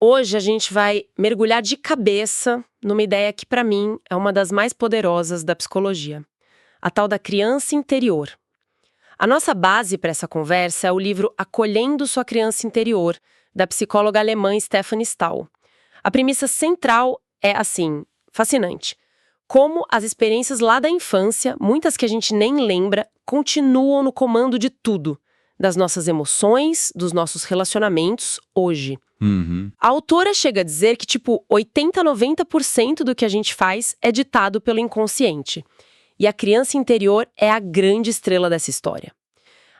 Hoje a gente vai mergulhar de cabeça numa ideia que, para mim, é uma das mais poderosas da psicologia, a tal da criança interior. A nossa base para essa conversa é o livro Acolhendo Sua Criança Interior, da psicóloga alemã Stefanie Stahl. A premissa central é, assim, fascinante. Como as experiências lá da infância, muitas que a gente nem lembra, continuam no comando de tudo, das nossas emoções, dos nossos relacionamentos, hoje. Uhum. A autora chega a dizer que, 80, 90% do que a gente faz é ditado pelo inconsciente. E a criança interior é a grande estrela dessa história.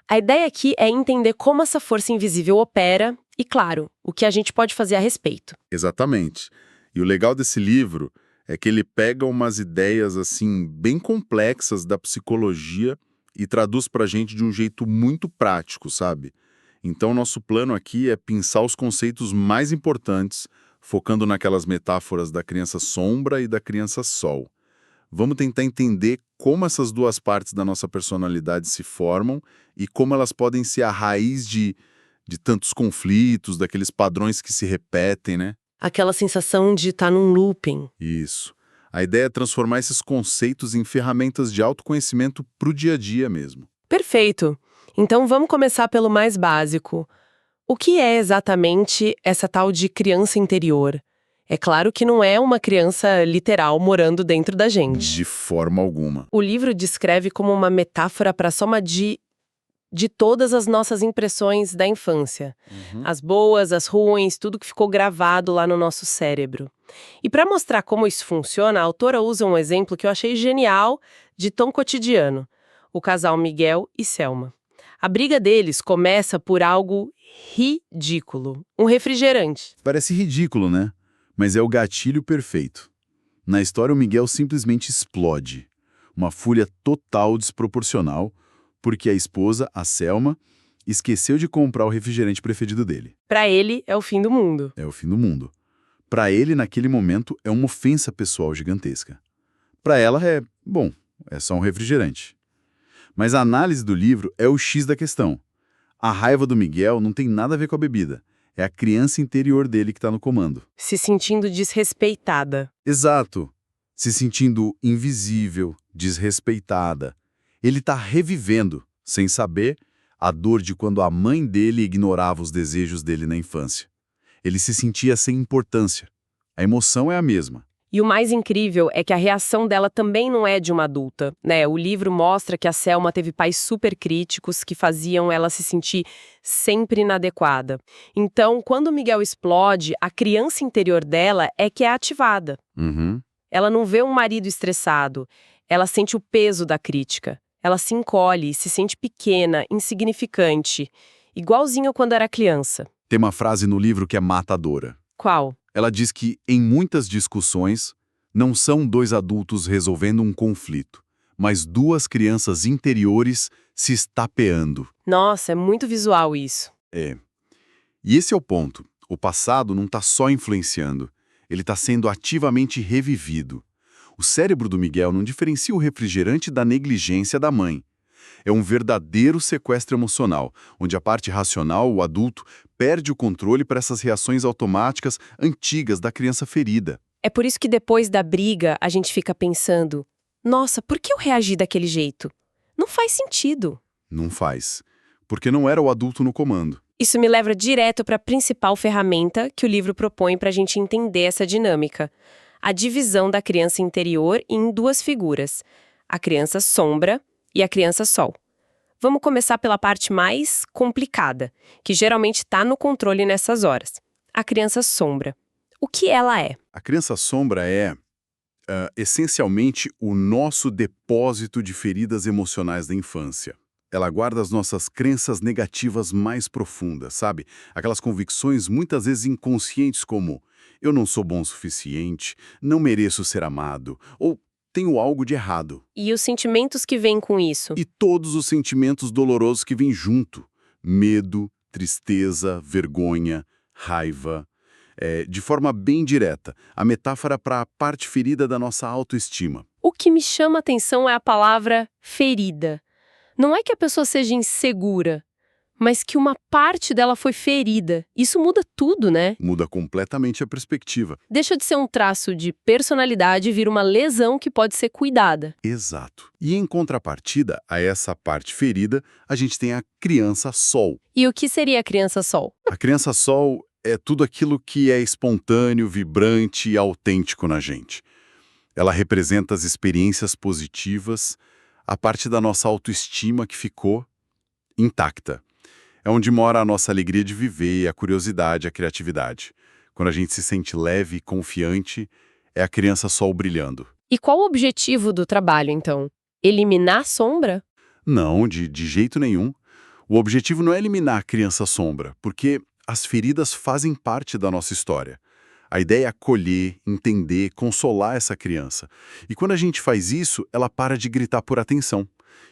A ideia aqui é entender como essa força invisível opera e, claro, o que a gente pode fazer a respeito. Exatamente. E o legal desse livro é que ele pega umas ideias assim bem complexas da psicologia e traduz pra gente de um jeito muito prático, sabe? Então, nosso plano aqui é pensar os conceitos mais importantes, focando naquelas metáforas da criança sombra e da criança sol. Vamos tentar entender como essas duas partes da nossa personalidade se formam e como elas podem ser a raiz de tantos conflitos, daqueles padrões que se repetem, né? Aquela sensação de estar num looping. Isso. A ideia é transformar esses conceitos em ferramentas de autoconhecimento para o dia a dia mesmo. Perfeito! Então vamos começar pelo mais básico. O que é exatamente essa tal de criança interior? É claro que não é uma criança literal morando dentro da gente. De forma alguma. O livro descreve como uma metáfora para a soma de todas as nossas impressões da infância. As boas, as ruins, tudo que ficou gravado lá no nosso cérebro. E para mostrar como isso funciona, a autora usa um exemplo que eu achei genial de tom cotidiano. O casal Miguel e Selma. A briga deles começa por algo ridículo. Um refrigerante. Parece ridículo, né? Mas é o gatilho perfeito. Na história, o Miguel simplesmente explode. Uma fúria total desproporcional, porque a esposa, a Selma, esqueceu de comprar o refrigerante preferido dele. Para ele, é o fim do mundo. É o fim do mundo. Para ele, naquele momento, é uma ofensa pessoal gigantesca. Para ela, é só um refrigerante. Mas a análise do livro é o X da questão. A raiva do Miguel não tem nada a ver com a bebida. É a criança interior dele que está no comando. Se sentindo desrespeitada. Exato. Se sentindo invisível, desrespeitada. Ele está revivendo, sem saber, a dor de quando a mãe dele ignorava os desejos dele na infância. Ele se sentia sem importância. A emoção é a mesma. E o mais incrível é que a reação dela também não é de uma adulta, né? O livro mostra que a Selma teve pais super críticos que faziam ela se sentir sempre inadequada. Então, quando o Miguel explode, a criança interior dela é que é ativada. Uhum. Ela não vê um marido estressado, ela sente o peso da crítica. Ela se encolhe, se sente pequena, insignificante, igualzinho quando era criança. Tem uma frase no livro que é matadora. Qual? Ela diz que, em muitas discussões, não são dois adultos resolvendo um conflito, mas duas crianças interiores se estapeando. Nossa, é muito visual isso. É. E esse é o ponto. O passado não está só influenciando, ele está sendo ativamente revivido. O cérebro do Miguel não diferencia o refrigerante da negligência da mãe. É um verdadeiro sequestro emocional, onde a parte racional, o adulto, perde o controle para essas reações automáticas antigas da criança ferida. É por isso que depois da briga a gente fica pensando: nossa, por que eu reagi daquele jeito? Não faz sentido. Não faz. Porque não era o adulto no comando. Isso me leva direto para a principal ferramenta que o livro propõe para a gente entender essa dinâmica. A divisão da criança interior em duas figuras: a criança sombra e a criança sol. Vamos começar pela parte mais complicada, que geralmente está no controle nessas horas. A criança sombra. O que ela é? A criança sombra é, essencialmente, o nosso depósito de feridas emocionais da infância. Ela guarda as nossas crenças negativas mais profundas, sabe? Aquelas convicções muitas vezes inconscientes como eu não sou bom o suficiente, não mereço ser amado, ou tenho algo de errado. E os sentimentos que vêm com isso? E todos os sentimentos dolorosos que vêm junto. Medo, tristeza, vergonha, raiva. De forma bem direta, a metáfora para a parte ferida da nossa autoestima. O que me chama a atenção é a palavra ferida. Não é que a pessoa seja insegura, mas que uma parte dela foi ferida. Isso muda tudo, né? Muda completamente a perspectiva. Deixa de ser um traço de personalidade e vira uma lesão que pode ser cuidada. Exato. E em contrapartida a essa parte ferida, a gente tem a criança sol. E o que seria a criança sol? A criança sol é tudo aquilo que é espontâneo, vibrante e autêntico na gente. Ela representa as experiências positivas, a parte da nossa autoestima que ficou intacta. É onde mora a nossa alegria de viver, a curiosidade, a criatividade. Quando a gente se sente leve e confiante, é a criança sol brilhando. E qual o objetivo do trabalho, então? Eliminar a sombra? Não, de jeito nenhum. O objetivo não é eliminar a criança sombra, porque as feridas fazem parte da nossa história. A ideia é acolher, entender, consolar essa criança. E quando a gente faz isso, ela para de gritar por atenção.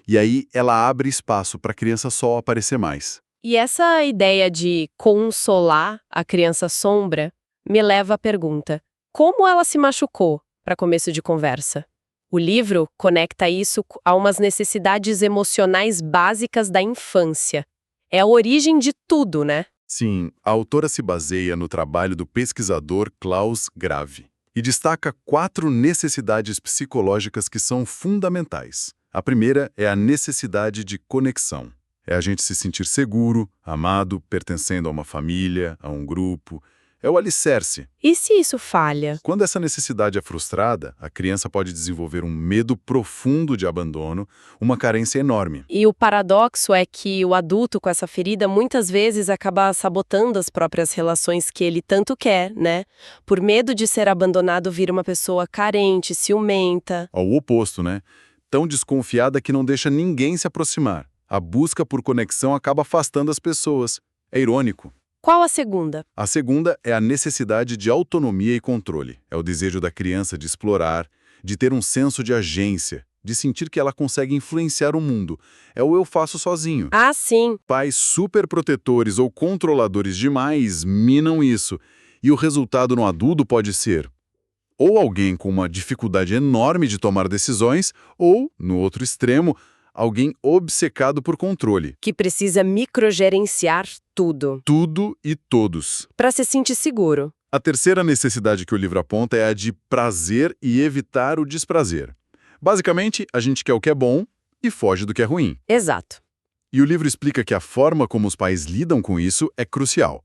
E aí ela abre espaço para a criança sol aparecer mais. E essa ideia de consolar a criança sombra me leva à pergunta: como ela se machucou, para começo de conversa? O livro conecta isso a umas necessidades emocionais básicas da infância. É a origem de tudo, né? Sim, a autora se baseia no trabalho do pesquisador Klaus Grave e destaca 4 necessidades psicológicas que são fundamentais. A primeira é a necessidade de conexão. É a gente se sentir seguro, amado, pertencendo a uma família, a um grupo. É o alicerce. E se isso falha? Quando essa necessidade é frustrada, a criança pode desenvolver um medo profundo de abandono, uma carência enorme. E o paradoxo é que o adulto com essa ferida muitas vezes acaba sabotando as próprias relações que ele tanto quer, né? Por medo de ser abandonado, vira uma pessoa carente, ciumenta. Ao oposto, né? Tão desconfiada que não deixa ninguém se aproximar. A busca por conexão acaba afastando as pessoas. É irônico. Qual a segunda? A segunda é a necessidade de autonomia e controle. É o desejo da criança de explorar, de ter um senso de agência, de sentir que ela consegue influenciar o mundo. É o eu faço sozinho. Ah, sim. Pais superprotetores ou controladores demais minam isso. E o resultado no adulto pode ser ou alguém com uma dificuldade enorme de tomar decisões, ou, no outro extremo, alguém obcecado por controle. Que precisa microgerenciar tudo. Tudo e todos. Para se sentir seguro. A terceira necessidade que o livro aponta é a de prazer e evitar o desprazer. Basicamente, a gente quer o que é bom e foge do que é ruim. Exato. E o livro explica que a forma como os pais lidam com isso é crucial.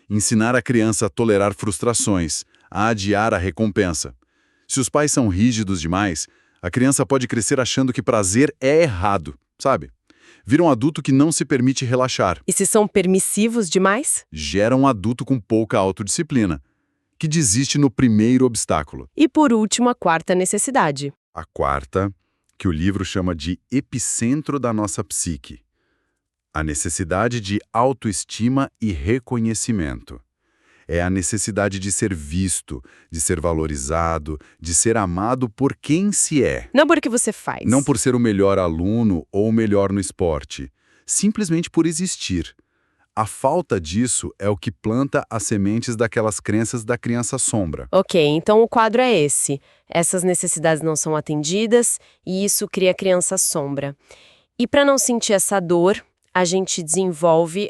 Ensinar a criança a tolerar frustrações, a adiar a recompensa. Se os pais são rígidos demais, a criança pode crescer achando que prazer é errado, sabe? Vira um adulto que não se permite relaxar. E se são permissivos demais? Gera um adulto com pouca autodisciplina, que desiste no primeiro obstáculo. E por último, a quarta necessidade. A quarta, que o livro chama de epicentro da nossa psique. A necessidade de autoestima e reconhecimento. É a necessidade de ser visto, de ser valorizado, de ser amado por quem se é. Não por o que você faz. Não por ser o melhor aluno ou o melhor no esporte. Simplesmente por existir. A falta disso é o que planta as sementes daquelas crenças da criança sombra. Ok, então o quadro é esse. Essas necessidades não são atendidas e isso cria criança sombra. E para não sentir essa dor, a gente desenvolve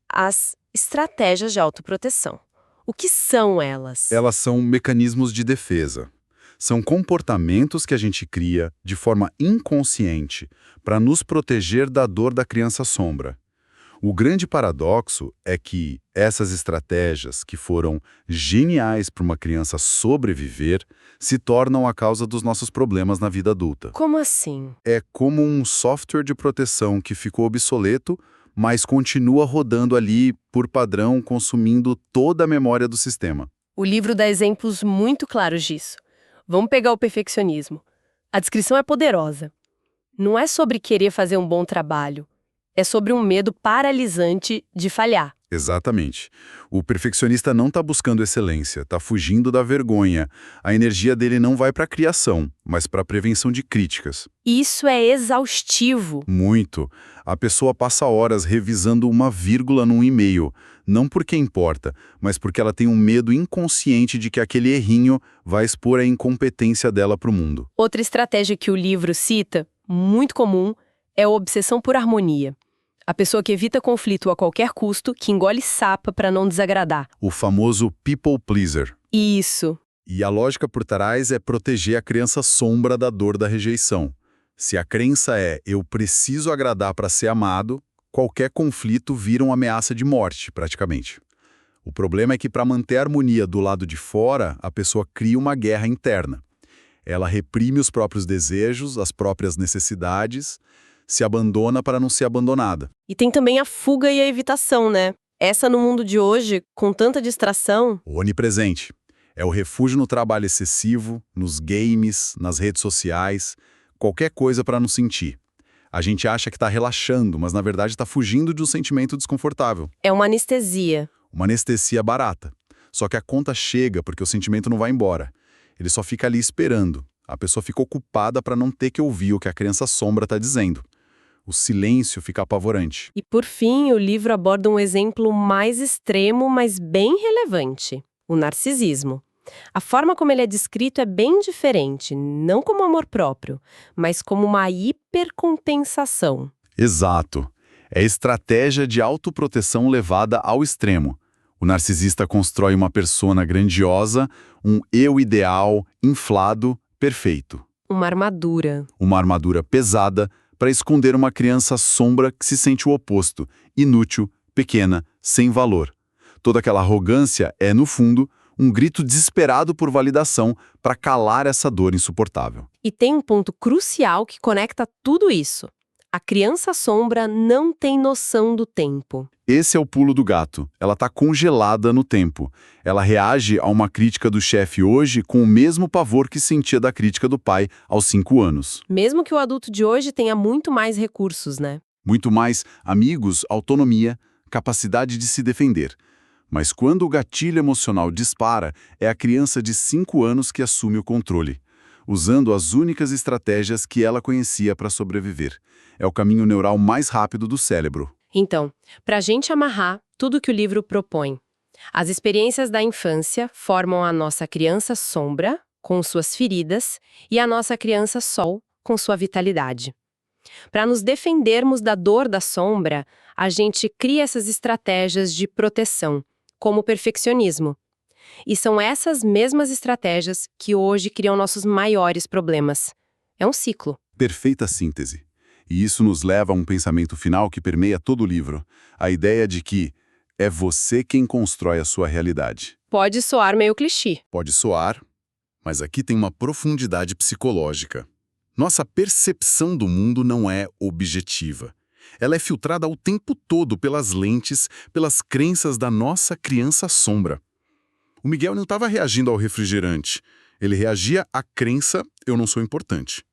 as estratégias de autoproteção. O que são elas? Elas são mecanismos de defesa. São comportamentos que a gente cria de forma inconsciente para nos proteger da dor da criança sombra. O grande paradoxo é que essas estratégias, que foram geniais para uma criança sobreviver, se tornam a causa dos nossos problemas na vida adulta. Como assim? É como um software de proteção que ficou obsoleto, mas continua rodando ali, por padrão, consumindo toda a memória do sistema. O livro dá exemplos muito claros disso. Vamos pegar o perfeccionismo. A descrição é poderosa. Não é sobre querer fazer um bom trabalho. É sobre um medo paralisante de falhar. Exatamente. O perfeccionista não está buscando excelência, está fugindo da vergonha. A energia dele não vai para a criação, mas para a prevenção de críticas. Isso é exaustivo. Muito. A pessoa passa horas revisando uma vírgula num e-mail, não porque importa, mas porque ela tem um medo inconsciente de que aquele errinho vai expor a incompetência dela para o mundo. Outra estratégia que o livro cita, muito comum, é a obsessão por harmonia. A pessoa que evita conflito a qualquer custo, que engole sapa para não desagradar. O famoso people pleaser. Isso. E a lógica por trás é proteger a criança sombra da dor da rejeição. Se a crença é eu preciso agradar para ser amado, qualquer conflito vira uma ameaça de morte, praticamente. O problema é que para manter a harmonia do lado de fora, a pessoa cria uma guerra interna. Ela reprime os próprios desejos, as próprias necessidades, se abandona para não ser abandonada. E tem também a fuga e a evitação, né? Essa no mundo de hoje, com tanta distração... Onipresente. É o refúgio no trabalho excessivo, nos games, nas redes sociais, qualquer coisa para não sentir. A gente acha que está relaxando, mas na verdade está fugindo de um sentimento desconfortável. É uma anestesia. Uma anestesia barata. Só que a conta chega porque o sentimento não vai embora. Ele só fica ali esperando. A pessoa fica ocupada para não ter que ouvir o que a criança sombra está dizendo. O silêncio fica apavorante. E por fim, o livro aborda um exemplo mais extremo, mas bem relevante: o narcisismo. A forma como ele é descrito é bem diferente, não como amor próprio, mas como uma hipercompensação. Exato. É estratégia de autoproteção levada ao extremo. O narcisista constrói uma persona grandiosa, um eu ideal, inflado, perfeito. Uma armadura. Uma armadura pesada para esconder uma criança sombra que se sente o oposto, inútil, pequena, sem valor. Toda aquela arrogância é, no fundo, um grito desesperado por validação para calar essa dor insuportável. E tem um ponto crucial que conecta tudo isso. A criança sombra não tem noção do tempo. Esse é o pulo do gato. Ela está congelada no tempo. Ela reage a uma crítica do chefe hoje com o mesmo pavor que sentia da crítica do pai aos 5 anos. Mesmo que o adulto de hoje tenha muito mais recursos, né? Muito mais amigos, autonomia, capacidade de se defender. Mas quando o gatilho emocional dispara, é a criança de 5 anos que assume o controle, usando as únicas estratégias que ela conhecia para sobreviver. É o caminho neural mais rápido do cérebro. Então, para a gente amarrar tudo que o livro propõe, as experiências da infância formam a nossa criança sombra, com suas feridas, e a nossa criança sol, com sua vitalidade. Para nos defendermos da dor da sombra, a gente cria essas estratégias de proteção, como o perfeccionismo. E são essas mesmas estratégias que hoje criam nossos maiores problemas. É um ciclo. Perfeita síntese. E isso nos leva a um pensamento final que permeia todo o livro. A ideia de que é você quem constrói a sua realidade. Pode soar meio clichê. Pode soar, mas aqui tem uma profundidade psicológica. Nossa percepção do mundo não é objetiva. Ela é filtrada o tempo todo pelas lentes, pelas crenças da nossa criança sombra. O Miguel não estava reagindo ao refrigerante. Ele reagia à crença eu não sou importante.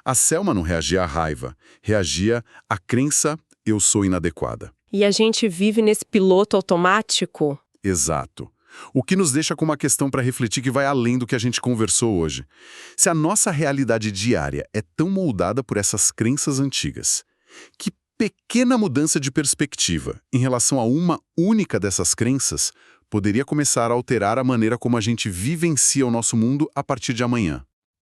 A Selma não reagia à raiva, reagia à crença eu sou inadequada. E a gente vive nesse piloto automático? Exato. O que nos deixa com uma questão para refletir que vai além do que a gente conversou hoje. Se a nossa realidade diária é tão moldada por essas crenças antigas, que pequena mudança de perspectiva em relação a uma única dessas crenças poderia começar a alterar a maneira como a gente vivencia o nosso mundo a partir de amanhã?